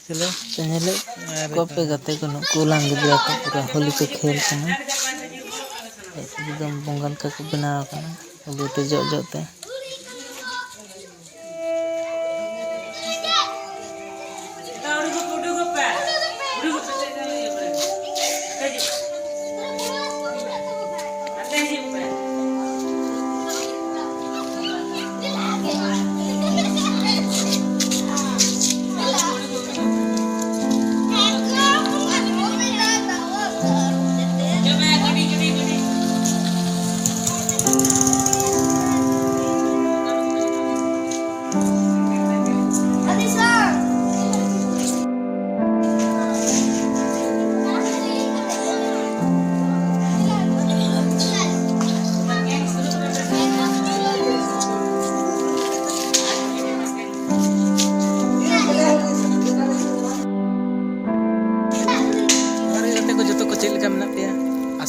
चलो चले अरे कॉपे गाते को नुकुलांग गिद्रा को पूरा होली को खेल कना एकदम बंगाल का को बनाव कना बुते जो जोते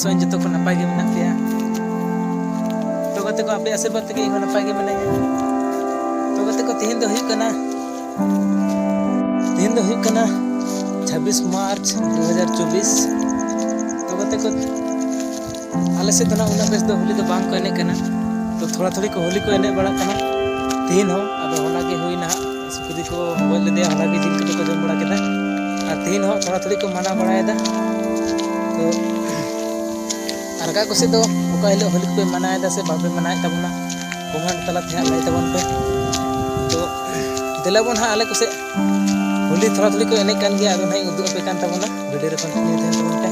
आसोन जो को नपाय गे मेना पे तो गते को आपे आशीर्वाद के इन नपाय गे मेना तो गते को तिहिन दो हुई कना 26 मार्च 2024 तो गते को आले से दोना उना बेस दो होली दो बांग को एने कना तो थोड़ा थोड़ी को होली को एने बड़ा कना तिहिन हो अब होना के हुई ना सुकुदी को बोल दे होना के जिन को जम बड़ा केदा और तिहिन हो थोड़ा थोड़ी को माना बड़ायदा तो अरगा को से दो ओका हिलो होली पे मनाएदा से बापे मनाए तबना कमेंट तला थे लाई तबन पे तो दिलाबन हा आले को से होली थोड़ा थोड़ी को एने कान गया अदो नहीं उदु पे कान तबना वीडियो रे कंटिन्यू थे तबन पे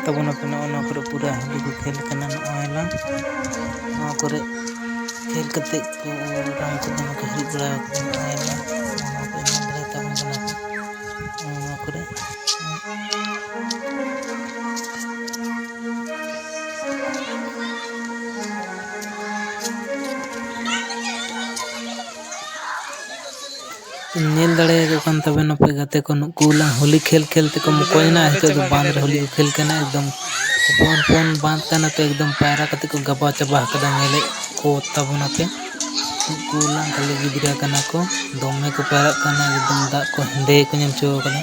तबना पे ना पूरा होली को खेल कना नला करे खेल कते को राम को दम को हरि बड़ा नला पे नला तबन कना करे नेल दड़े कन तबे नपे गाते को नुकुला होली खेल खेलते को मुकोयना है तो बांध रे होली खेल कना एकदम फोन बांध कना तो एकदम पैरा कते को गबा चबा कदा नेले को तबना पे नुकुला कले गिदरा कना को दमे को पैरा कना एकदम दा को हिंदे को नेम चो कना